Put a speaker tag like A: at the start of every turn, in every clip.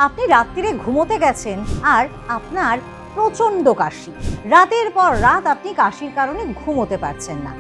A: আপনি রাত্রিরে ঘুমোতে গেছেন আর আপনার প্রচণ্ড কাশি, রাতের পর রাত আপনি কাশির কারণে ঘুমোতে পারছেন না।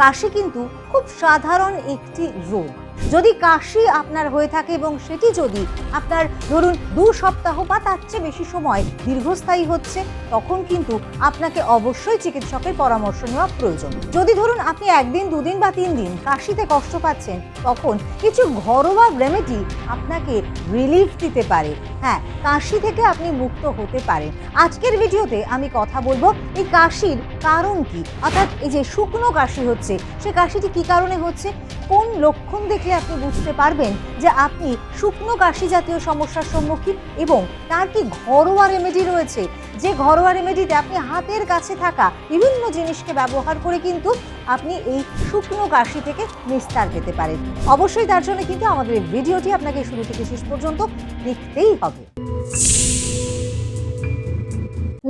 A: কাশি কিন্তু খুব সাধারণ একটি রোগ। যদি কাশি আপনার হয়ে থাকে এবং সেটি যদি আপনার ধরুন 2 সপ্তাহ বা তার চেয়ে বেশি সময় দীর্ঘস্থায়ী হচ্ছে, তখন কিন্তু আপনাকে অবশ্যই চিকিৎসকের পরামর্শ নেওয়া প্রয়োজন। যদি ধরুন আপনি 1 দিন 2 দিন বা 3 দিন কাশিতে কষ্ট পাচ্ছেন, তখন কিছু ঘরোয়া রেমেডি আপনাকে রিলিফ দিতে পারে। হ্যাঁ, কাশি থেকে আপনি মুক্ত হতে পারেন। আজকের ভিডিওতে আমি কথা বলবো এই কাশির কারণ কি, অর্থাৎ এই যে শুকনো কাশি হচ্ছে, সে কাশিটি কি কারণে হচ্ছে, কোন লক্ষণ দেখলে আপনি বুঝতে পারবেন যে আপনি শুকনো কাশি জাতীয় সমস্যার সম্মুখীন, এবং তার কি ঘরোয়া রেমেডি রয়েছে, যে ঘরোয়া রেমেডিতে আপনি হাতের কাছে থাকা বিভিন্ন জিনিসকে ব্যবহার করে কিন্তু আপনি এই শুকনো কাশি থেকে নিস্তার পেতে পারেন। অবশ্যই তার জন্য কিন্তু আমাদের এই ভিডিওটি আপনাকে শুরু থেকে শেষ পর্যন্ত দেখতেই হবে।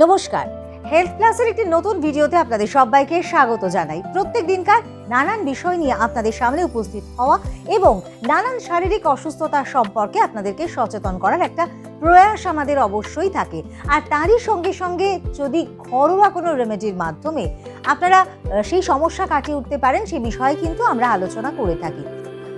A: নমস্কার, হেলথ প্লাসের একটি নতুন ভিডিওতে আপনাদের সবাইকে স্বাগত জানাই। প্রত্যেক দিনকার নানান বিষয় নিয়ে আপনাদের সামনে উপস্থিত হওয়া এবং নানান শারীরিক অসুস্থতার সম্পর্কে আপনাদেরকে সচেতন করার একটা প্রয়াস আমাদের অবশ্যই থাকে। আর তারই সঙ্গে সঙ্গে যদি ঘরোয়া কোনো রেমেডির মাধ্যমে আপনারা সেই সমস্যা কাটিয়ে উঠতে পারেন, সেই বিষয়ে কিন্তু আমরা আলোচনা করে থাকি।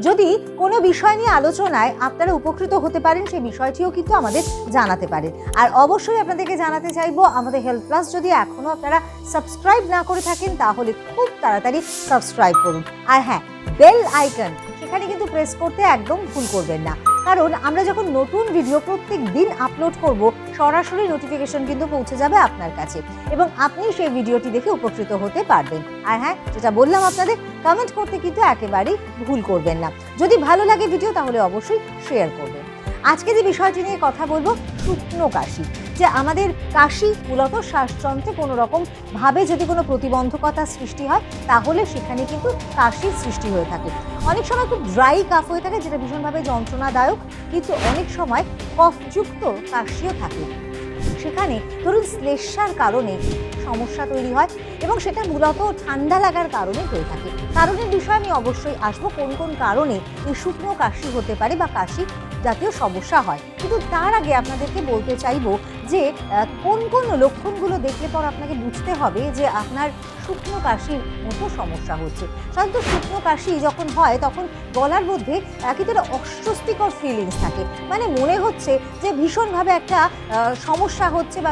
A: যদি কোনো বিষয় নিয়ে আলোচনায় আপনারা উপকৃত হতে পারেন, সেই বিষয়টিও কিন্তু আমাদের জানাতে পারেন। আর অবশ্যই আপনাদেরকে জানাতে চাইবো, আমাদের হেলথ প্লাস যদি এখনও আপনারা সাবস্ক্রাইব না করে থাকেন, তাহলে খুব তাড়াতাড়ি সাবস্ক্রাইব করুন। আর হ্যাঁ, বেল আইকন সেখানে কিন্তু প্রেস করতে একদম ভুল করবেন না, কারণ আমরা যখন নতুন ভিডিও প্রত্যেক দিন আপলোড করব, সরাসরি নোটিফিকেশন কিন্তু পৌঁছে যাবে আপনার কাছে এবং আপনি সেই ভিডিওটি দেখে উপকৃত হতে পারবেন। আর হ্যাঁ, যেটা বললাম আপনাদের, কমেন্ট করতে কিন্তু একেবারেই ভুল করবেন না। যদি ভালো লাগে ভিডিও, তাহলে অবশ্যই শেয়ার করবেন। আজকে যে বিষয়টি নিয়ে কথা বলবো, শুকনো কাশি। যে আমাদের কাশি মূলত শ্বাসযন্ত্রে কোনো রকম ভাবে যদি কোনো প্রতিবন্ধকতা সৃষ্টি হয়, তাহলে সেখানে কিন্তু কাশির সৃষ্টি হয়ে থাকে। অনেক সময় খুব ড্রাই কাফ হয়ে থাকে, যেটা ভীষণভাবে যন্ত্রণাদায়ক, কিন্তু অনেক সময় কফযুক্ত কাশিও থাকে। সেখানে ধরুন শ্লেষ্মার কারণে সমস্যা তৈরি হয় এবং সেটা মূলত ঠান্ডা লাগার কারণে হয়ে থাকে। কারণের বিষয়ে আমি অবশ্যই আসবো, কোন কোন কারণে এই শুকনো কাশি হতে পারে বা কাশি জাতীয় সমস্যা হয়। কিন্তু তার আগে আপনাদেরকে বলতে চাইবো যে কোন কোন লক্ষণগুলো দেখলে পর আপনাকে বুঝতে হবে যে আপনার শুকনো কাশির মতো সমস্যা হচ্ছে। সাধারণত শুকনো কাশি যখন হয়, তখন গলার মধ্যে কিন্তু একটা অস্বস্তিকর ফিলিংস থাকে, মানে মনে হচ্ছে যে ভীষণভাবে একটা সমস্যা হচ্ছে বা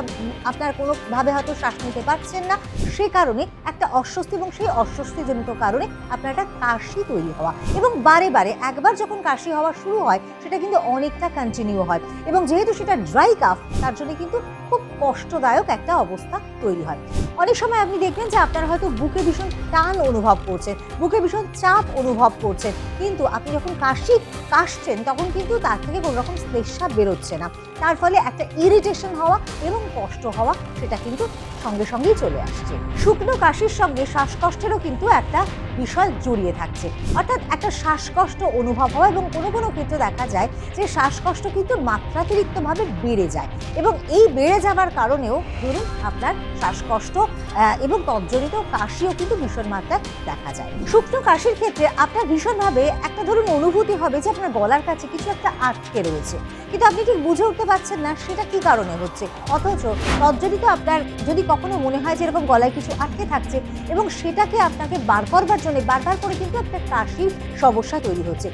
A: আপনার কোনোভাবে হয়তো শ্বাস নিতে পারছেন না, সে কারণে একটা অস্বস্তি, এবং সেই অস্বস্তিজনিত কারণে আপনার একটা কাশি তৈরি হওয়া, এবং বারে বারে একবার যখন কাশি হওয়া শুরু হয়, সেটা কিন্তু অনেকটা কন্টিনিউ হয়, এবং যেহেতু সেটা ড্রাই কাফ, তার জন্য কিন্তু খুব কষ্টদায়ক একটা অবস্থা তৈরি হয়। অনেক সময় আপনি দেখবেন যে আপনারা হয়তো বুকে ভীষণ টান অনুভব করছেন, বুকে ভীষণ চাপ অনুভব করছেন, কিন্তু আপনি যখন কাশছেন তখন কিন্তু তার থেকে কোনো রকম শ্লেষ্মা বেরোচ্ছে না। তার ফলে একটা ইরিটেশন হওয়া এবং কষ্ট হওয়া, সেটা কিন্তু সঙ্গে সঙ্গেই চলে আসছে। শুকনো কাশির সঙ্গে শ্বাসকষ্টেরও কিন্তু একটা বিষয় জড়িয়ে থাকছে, অর্থাৎ একটা শ্বাসকষ্ট অনুভব হওয়া, এবং কোনো কোনো ক্ষেত্রে দেখা যায় যে শ্বাসকষ্ট কিন্তু মাত্রাতিরিক্তভাবে বেড়ে যায়, এবং এই বেড়ে যাওয়ার কারণেও ধরুন আপনার শ্বাসকষ্ট এবং তজ্জনিত কাশিও কিন্তু ভীষণ মাত্রায় দেখা যায়। শুকনো কাশির ক্ষেত্রে আপনার ভীষণভাবে একটা ধরুন অনুভূতি হবে যে আপনার গলার কাছে কিছু একটা আটকে রয়েছে, কিন্তু আপনি ঠিক বুঝে উঠতে পারছেন না সেটা কি কারণে হচ্ছে। অথচ তজ্জনিত আপনার যদি কখনো মনে হয় যে এরকম গলায় কিছু আটকে থাকছে, এবং সেটাকে আপনাকে বার করবার জন্য বারবার করে কিন্তু একটা কাশির সমস্যা তৈরি হচ্ছে।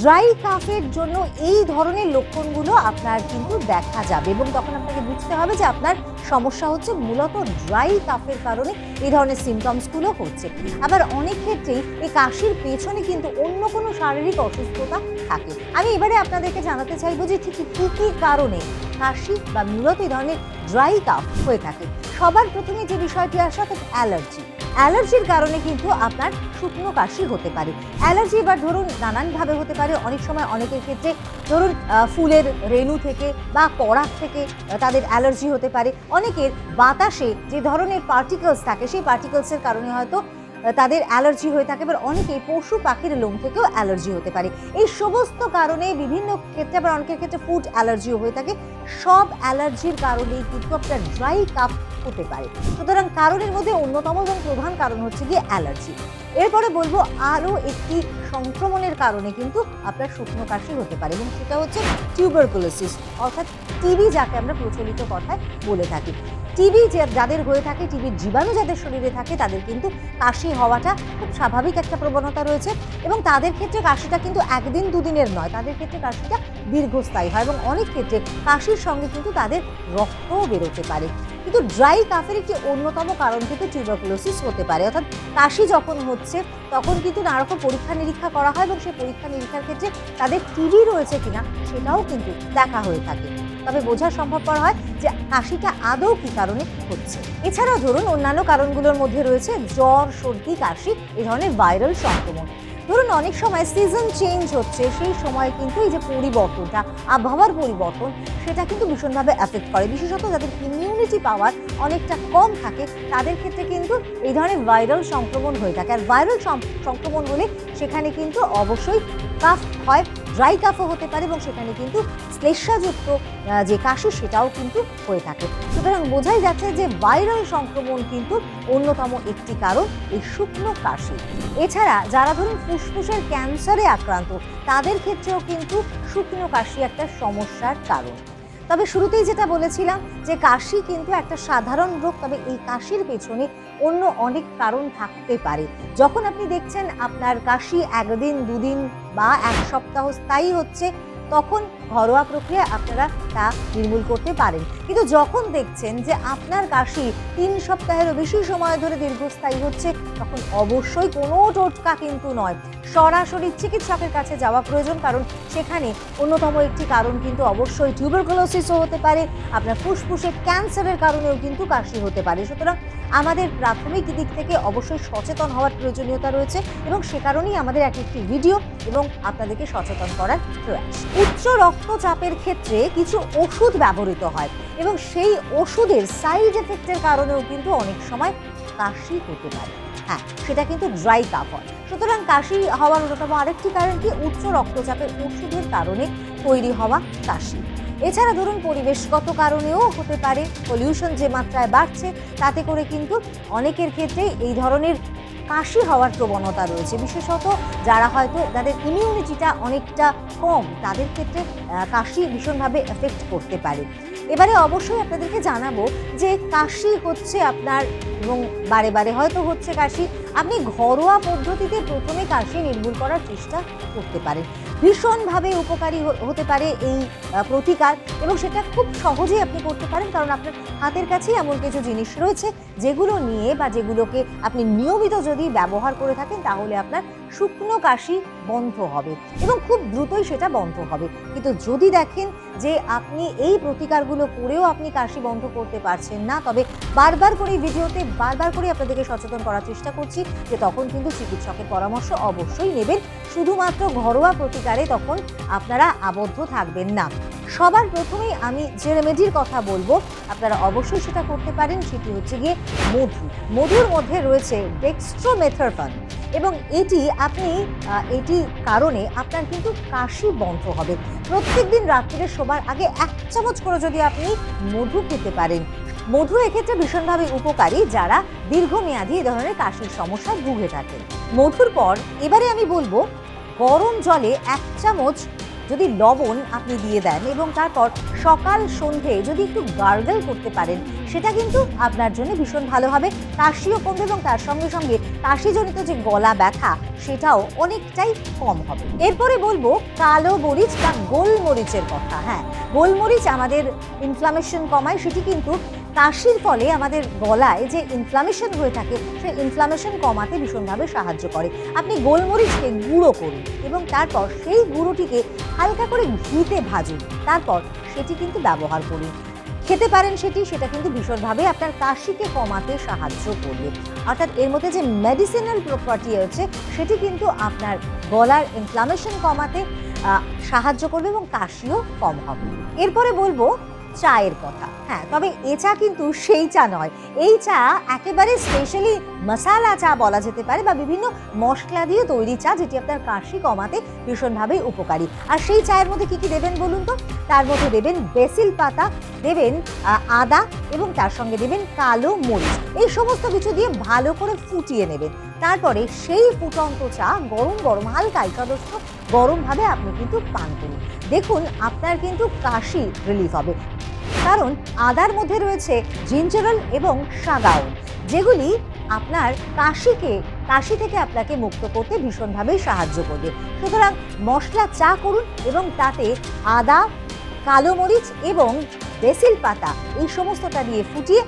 A: ড্রাই কাফের জন্য এই ধরনের লক্ষণগুলো আপনার কিন্তু দেখা যাবে, এবং তখন আপনাকে বুঝতে হবে যে আপনার সমস্যা হচ্ছে মূলত ড্রাই কাফের কারণে এই ধরনের সিমটমসগুলো হচ্ছে। আবার অনেক ক্ষেত্রেই এই কাশির পেছনে কিন্তু অন্য কোনো শারীরিক অসুস্থতা থাকে। আমি এবারে আপনাদেরকে জানাতে চাইবো যে ঠিক কী কী কারণে কাশি বা মূলত এই ধরনের ড্রাই কাফ হয়ে থাকে। সবার প্রথমে যে বিষয়টি আসে, অর্থাৎ অ্যালার্জি। অ্যালার্জির কারণে কিন্তু আপনার শুকনো কাশি হতে পারে। অ্যালার্জি এবার ধরুন নানানভাবে হতে পারে। অনেক সময় অনেকের ক্ষেত্রে ধরুন ফুলের রেণু থেকে বা করাত থেকে তাদের অ্যালার্জি হতে পারে। অনেকের বাতাসে যে ধরনের পার্টিকেলস থাকে, সেই পার্টিকেলসের কারণে হয়তো তাদের অ্যালার্জি হয়ে থাকে, এবার অনেকেই পশু পাখির লোম থেকেও অ্যালার্জি হতে পারে। এই সমস্ত কারণে বিভিন্ন ক্ষেত্রে, আবার অনেকের ক্ষেত্রে ফুড অ্যালার্জিও হয়ে থাকে। সব অ্যালার্জির কারণেই কিন্তু আপনার ড্রাই কাফ হতে পারে। সুতরাং কারণের মধ্যে অন্যতম এবং প্রধান কারণ হচ্ছে গিয়ে অ্যালার্জি। এরপরে বলবো আরও একটি সংক্রমণের কারণে কিন্তু আপনার শুকনো কাশি হতে পারে, এবং সেটা হচ্ছে টিউবারকুলোসিস, অর্থাৎ টিবি, যাকে আমরা প্রচলিত কথায় বলে থাকি। টিবি যাদের হয়ে থাকে, টিবির জীবাণু যাদের শরীরে থাকে, তাদের কিন্তু কাশি হওয়াটা খুব স্বাভাবিক একটা প্রবণতা রয়েছে, এবং তাদের ক্ষেত্রে কাশিটা কিন্তু একদিন দুদিনের নয়, তাদের ক্ষেত্রে কাশিটা দীর্ঘস্থায়ী হয়, এবং অনেক ক্ষেত্রে কাশির সঙ্গে কিন্তু তাদের রক্তও বেরোতে পারে। কিন্তু ড্রাই কাফের একটি অন্যতম কারণ কিন্তু টিউবারকুলোসিস হতে পারে, অর্থাৎ কাশি যখন হচ্ছে তখন কিন্তু নানা রকম পরীক্ষা নিরীক্ষা করা হয়, এবং সেই পরীক্ষা নিরীক্ষার ক্ষেত্রে তাদের টিবি রয়েছে কিনা সেটাও কিন্তু দেখা হয়ে থাকে। তবে বোঝা সম্ভবপর হয় যে কাশিটা আদৌ কী কারণে হচ্ছে। এছাড়াও ধরুন অন্যান্য কারণগুলোর মধ্যে রয়েছে জ্বর, সর্দি, কাশি, এই ধরনের ভাইরাল সংক্রমণ। ধরুন অনেক সময় সিজন চেঞ্জ হচ্ছে, সেই সময় কিন্তু এই যে পরিবর্তনটা, আবহাওয়ার পরিবর্তন, সেটা কিন্তু ভীষণভাবে এফেক্ট করে। বিশেষত যাদের ইমিউনিটি পাওয়ার অনেকটা কম থাকে তাদের ক্ষেত্রে কিন্তু এই ধরনের ভাইরাল সংক্রমণ হয়ে থাকে। আর ভাইরাল সংক্রমণ হলে সেখানে কিন্তু অবশ্যই কাফ হয়, ড্রাই কাফও হতে পারে, এবং সেখানে কিন্তু শ্লেষ্মাযুক্ত যে কাশি সেটাও কিন্তু হয়ে থাকে। সুতরাং বোঝাই যাচ্ছে যে ভাইরাল সংক্রমণ কিন্তু অন্যতম একটি কারণ এই শুকনো কাশি। এছাড়া যারা ধরুন ফুসফুসের ক্যান্সারে আক্রান্ত, তাদের ক্ষেত্রেও কিন্তু শুকনো কাশি একটা সমস্যার কারণ। তবে শুরুতেই যেটা বলেছিলাম যে কাশি কিন্তু একটা সাধারণ রোগ, তবে এই কাশির পেছনে অন্য অনেক কারণ থাকতে পারে। যখন আপনি দেখছেন আপনার কাশি একদিন দুদিন বা এক সপ্তাহ স্থায়ী হচ্ছে, তখন ঘরোয়া প্রক্রিয়া আপনারা তা নির্মূল করতে পারেন। কিন্তু যখন দেখছেন যে আপনার কাশি 3 সপ্তাহেরও বেশি সময় ধরে দীর্ঘস্থায়ী হচ্ছে, তখন অবশ্যই কোনো টোটকা কিন্তু নয়, সরাসরি চিকিৎসকের কাছে যাওয়া প্রয়োজন। কারণ সেখানে অন্যতম একটি কারণ কিন্তু অবশ্যই টিউবারকুলোসিসও হতে পারে, আপনার ফুসফুসে ক্যান্সারের কারণেও কিন্তু কাশি হতে পারে। সুতরাং আমাদের প্রাথমিক দিক থেকে অবশ্যই সচেতন হওয়ার প্রয়োজনীয়তা রয়েছে, এবং সে কারণেই আমাদের একটি ভিডিও এবং আপনাদেরকে সচেতন করার প্রয়াস। উচ্চ রক্তচাপের ক্ষেত্রে কিছু ওষুধ ব্যবহৃত হয়, এবং সেই ওষুধের সাইড এফেক্টের কারণেও কিন্তু অনেক সময় কাশি হতে পারে। হ্যাঁ, সেটা কিন্তু ড্রাই কাফ হয়। সুতরাং কাশি হওয়ার অন্যতম আরেকটি কারণ কি, উচ্চ রক্তচাপের ওষুধের কারণে তৈরি হওয়া কাশি। এছাড়া ধরুন পরিবেশগত কারণেও হতে পারে, পলিউশন যে মাত্রায় বাড়ছে তাতে করে কিন্তু অনেকের ক্ষেত্রেই এই ধরনের কাশি হওয়ার প্রবণতা রয়েছে। বিশেষত যারা হয়তো যাদের ইমিউনিটিটা অনেকটা কম, তাদের ক্ষেত্রে কাশি ভীষণভাবে এফেক্ট করতে পারে। এবারে অবশ্যই আপনাদেরকে জানাবো যে কাশি হচ্ছে আপনার, এবং বারে বারে হয়তো হচ্ছে কাশি, আপনি ঘরোয়া পদ্ধতিতে প্রথমে কাশি নির্মূল করার চেষ্টা করতে পারেন। ভীষণভাবে উপকারী হতে পারে এই প্রতিকার, এবং সেটা খুব সহজেই আপনি করতে পারেন, কারণ আপনার হাতের কাছেই এমন কিছু জিনিস রয়েছে যেগুলো নিয়ে বা যেগুলোকে আপনি নিয়মিত যদি ব্যবহার করে থাকেন, তাহলে আপনার শুকনো কাশি বন্ধ হবে, এবং খুব দ্রুতই সেটা বন্ধ হবে। কিন্তু যদি দেখেন যে আপনি এই প্রতিকারগুলো করেও আপনি কাশি বন্ধ করতে পারছেন না, তবে বারবার করে ভিডিওতে বারবার করে আপনাদেরকে সচেতন করার চেষ্টা করছি যে তখন কিন্তু চিকিৎসকের পরামর্শ অবশ্যই নেবেন। শুধুমাত্র ঘরোয়া প্রতিকারে তখন আপনারা আবদ্ধ থাকবেন না। সবার প্রথমেই আমি যে রেমেডির কথা বলবো, আপনারা অবশ্যই সেটা করতে পারেন, সেটি হচ্ছে গিয়ে মধু। মধুর মধ্যে রয়েছে ডেক্সট্রোমেথারফন, এবং এটি কারণে আপনার কিন্তু কাশি বন্ধ হবে। প্রত্যেকদিন রাত্রিরে শোবার আগে 1 চামচ করে যদি আপনি মধু খেতে পারেন। মধু এক্ষেত্রে ভীষণভাবে উপকারী যারা দীর্ঘমেয়াদী এ ধরনের কাশির সমস্যায় ভুগে থাকেন। মধুর পর এবারে আমি বলবো গরম জলে 1 চামচ যদি লবণ আপনি দিয়ে দেন, এবং তারপর সকাল সন্ধে যদি একটু গার্গল করতে পারেন, সেটা কিন্তু আপনার জন্য ভীষণ ভালো হবে। কাশিও কমবে, এবং তার সঙ্গে সঙ্গে কাশিজনিত যে গলা ব্যথা সেটাও অনেকটাই কম হবে। এরপরে বলবো কালো মরিচ বা গোলমরিচের কথা। হ্যাঁ, গোলমরিচ আমাদের ইনফ্লামেশন কমায়, সেটি কিন্তু কাশির ফলে আমাদের গলায় যে ইনফ্লামেশন হয়ে থাকে সেই ইনফ্লামেশন কমাতে ভীষণভাবে সাহায্য করে। আপনি গোলমরিচকে গুঁড়ো করুন, এবং তারপর সেই গুঁড়োটিকে হালকা করে ঘিতে ভাজুন, তারপর সেটি কিন্তু ব্যবহার করুন, খেতে পারেন সেটা কিন্তু ভীষণভাবে আপনার কাশিকে কমাতে সাহায্য করবে। অর্থাৎ এর মধ্যে যে মেডিসিনাল প্রপার্টি আছে সেটি কিন্তু আপনার গলার ইনফ্লামেশন কমাতে সাহায্য করবে, এবং কাশিও কম হবে। এরপরে বলবো চায়ের কথা। হ্যাঁ, তবে এ চা কিন্তু সেই চা নয়। এই চা একেবারে স্পেশালি মশালা চা বলা যেতে পারে, বা বিভিন্ন মশলা দিয়ে তৈরি চা, যেটি আপনার কাশি কমাতে ভীষণভাবে উপকারী। আর সেই চায়ের মধ্যে কি কি দেবেন বলুন তো? তার মধ্যে দেবেন বেসিল পাতা, দেবেন আদা, এবং তার সঙ্গে দেবেন কালো মরিচ। এই সমস্ত কিছু দিয়ে ভালো করে ফুটিয়ে নেবেন। তারপরে সেই ফুটন্ত চা গরম গরম, হালকা সদস্য গরমভাবে আপনি কিন্তু পান করুন। দেখুন আপনার কিন্তু কাশি রিলিফ হবে, কারণ আদার মধ্যে রয়েছে জিঞ্জারল এবং সাগাউন, যেগুলি আপনার কাশি থেকে আপনাকে মুক্ত করতে ভীষণভাবে সাহায্য করবে। সুতরাং মশলা চা করুন এবং তাতে আদা, কালো মরিচ এবং বেসিল পাতা এই সমস্তটা দিয়ে ফুটিয়ে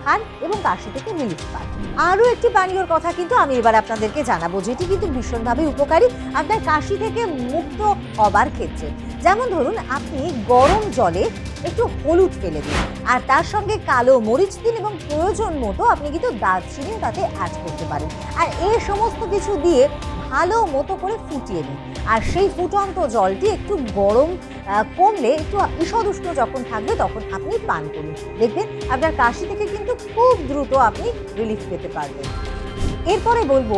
A: খান এবং কাশি থেকে রিলিফ পান। আরও একটি পানীয়র কথা কিন্তু আমি এবার আপনাদেরকে জানাবো, যেটি কিন্তু ভীষণভাবে উপকারী আপনার কাশি থেকে মুক্ত হবার ক্ষেত্রে। যেমন ধরুন, আপনি গরম জলে একটু হলুদ ফেলে দিন, আর তার সঙ্গে কালো মরিচ দিন, এবং প্রয়োজন মতো আপনি কিন্তু দারচিনি তাতে অ্যাড করতে পারেন। আর এই সমস্ত কিছু দিয়ে ভালো মতো করে ফুটিয়ে দিন। আর সেই ফুটন্ত জলটি একটু গরম কমলে, একটু ঈষদ উষ্ণ যখন থাকবে, তখন আপনি পান করুন। দেখবেন আপনার কাশি থেকে কিন্তু খুব দ্রুত আপনি রিলিফ পেতে পারবেন। এরপরে বলবো,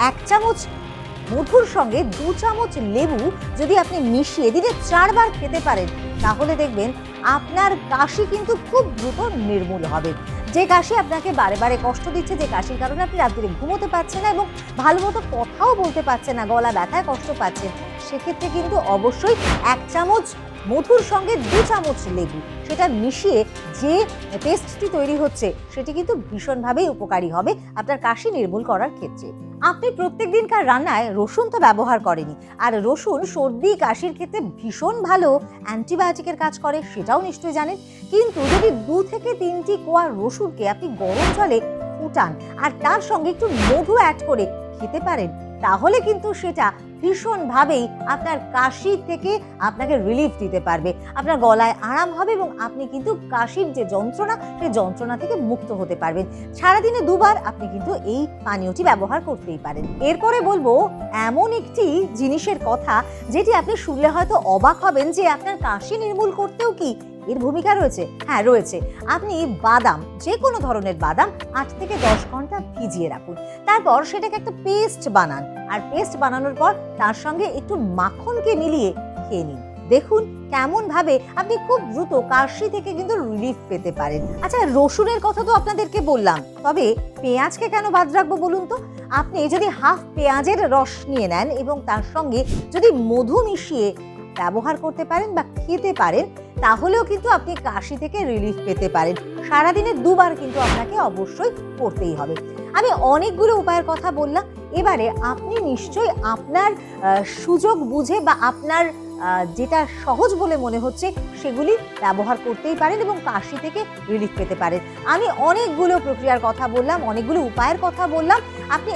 A: 1 চামচ মধুর সঙ্গে 2 চামচ লেবু যদি আপনি মিশিয়ে দিনে 4 বার খেতে পারেন, তাহলে দেখবেন আপনার কাশি কিন্তু খুব দ্রুত নির্মূল হবে। যে কাশি আপনাকে বারে বারে কষ্ট দিচ্ছে, যে কাশির কারণে আপনি রাত্রে ঘুমোতে পারছেন না এবং ভালো মতো কথাও বলতে পারছেন না, গলা ব্যথায় কষ্ট পাচ্ছেন, সেক্ষেত্রে কিন্তু অবশ্যই 1 চামচ মধুর সঙ্গে 2 চামচ লেবু সেটা মিশিয়ে যে পেস্টটি তৈরি হচ্ছে, সেটি কিন্তু ভীষণভাবেই উপকারী হবে আপনার কাশি নির্মূল করার ক্ষেত্রে। আপনি প্রত্যেক দিনকার রান্নায় রসুন তো ব্যবহার করেনি, আর রসুন সর্দি কাশির ক্ষেত্রে ভীষণ ভালো অ্যান্টিবায়োটিকের কাজ করে, সেটাও নিশ্চয়ই জানেন। কিন্তু যদি 2 থেকে 3টি কোয়া রসুনকে আপনি গরম জলে ফুটান আর তার সঙ্গে একটু মধু অ্যাড করে খেতে পারেন, তাহলে কিন্তু সেটা ভীষণভাবেই আপনার কাশি থেকে আপনাকে রিলিফ দিতে পারবে। আপনার গলায় আরাম হবে এবং আপনি কিন্তু কাশির যে যন্ত্রণা, সেই যন্ত্রণা থেকে মুক্ত হতে পারবেন। সারাদিনে 2 বার আপনি কিন্তু এই পানীয়টি ব্যবহার করতেই পারেন। এরপরে বলবো এমন একটি জিনিসের কথা, যেটি আপনি শুনলে হয়তো অবাক হবেন, যে আপনার কাশি নির্মূল করতেও কি এর ভূমিকা রয়েছে? হ্যাঁ, রয়েছে। আপনি বাদাম, যে কোনো ধরনের বাদাম 8 থেকে 10 ঘন্টা ভিজিয়ে রাখুন, তারপর সেটাকে একটা পেস্ট বানান, আর পেস্ট বানানোর পর তার সঙ্গে একটু মাখনকে মিলিয়ে খেয়ে নিন। দেখুন কেমন ভাবে আপনি খুব দ্রুত কাশি থেকে কিন্তু রিলিফ পেতে পারেন। আচ্ছা, রসুনের কথা তো আপনাদেরকে বললাম, তবে পেঁয়াজকে কেন বাদ রাখবো বলুন তো? আপনি যদি হাফ পেঁয়াজের রস নিয়ে নেন এবং তার সঙ্গে যদি মধু মিশিয়ে ব্যবহার করতে পারেন বা খেতে পারেন, তাহলেও কিন্তু আপনি কাশি থেকে রিলিফ পেতে পারেন। সারাদিনে 2 বার কিন্তু আপনাকে অবশ্যই করতেই হবে। আমি অনেকগুলো উপায়ের কথা বললাম, এবারে আপনি নিশ্চয়ই আপনার সুযোগ বুঝে বা আপনার যেটা সহজ বলে মনে হচ্ছে সেগুলি ব্যবহার করতেই পারেন এবং কাশি থেকে রিলিফ পেতে পারেন। আমি অনেকগুলো প্রক্রিয়ার কথা বললাম, অনেকগুলো উপায়ের কথা বললাম, আপনি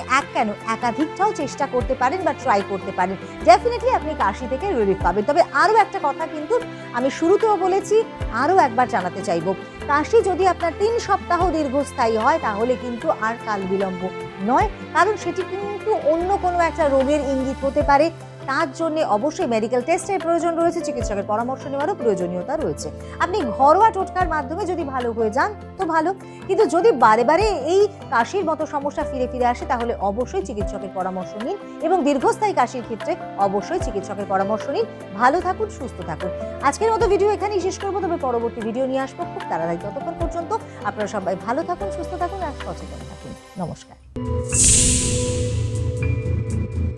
A: একাধিকটাও চেষ্টা করতে পারেন বা ট্রাই করতে পারেন। ডেফিনেটলি আপনি কাশি থেকে রিলিফ পাবেন। তবে আরও একটা কথা কিন্তু আমি শুরুতেও বলেছি, আরও একবার জানাতে চাইব, কাশি যদি আপনার 3 সপ্তাহ দীর্ঘস্থায়ী হয়, তাহলে কিন্তু আর কাল বিলম্ব নয়, কারণ সেটি কিন্তু অন্য কোনো একটা রোগের ইঙ্গিত হতে পারে। তার জন্য অবশ্যই মেডিকেল টেস্টের প্রয়োজন রয়েছে, চিকিৎসকের পরামর্শ নেওয়ারও প্রয়োজনীয়তা রয়েছে। আপনি ঘরোয়া টোটকার মাধ্যমে যদি ভালো হয়ে যান তো ভালো, কিন্তু যদি বারে বারে এই কাশির মতো সমস্যা ফিরে ফিরে আসে, তাহলে অবশ্যই চিকিৎসকের পরামর্শ নিন এবং দীর্ঘস্থায়ী কাশির ক্ষেত্রে অবশ্যই চিকিৎসকের পরামর্শ নিন। ভালো থাকুন, সুস্থ থাকুন। আজকের মতো ভিডিও এখানেই শেষ করবো, তবে পরবর্তী ভিডিও নিয়ে আসবো খুব তাড়াতাড়ি। ততক্ষণ পর্যন্ত আপনারা সবাই ভালো থাকুন, সুস্থ থাকুন আর সচেতন থাকুন। নমস্কার।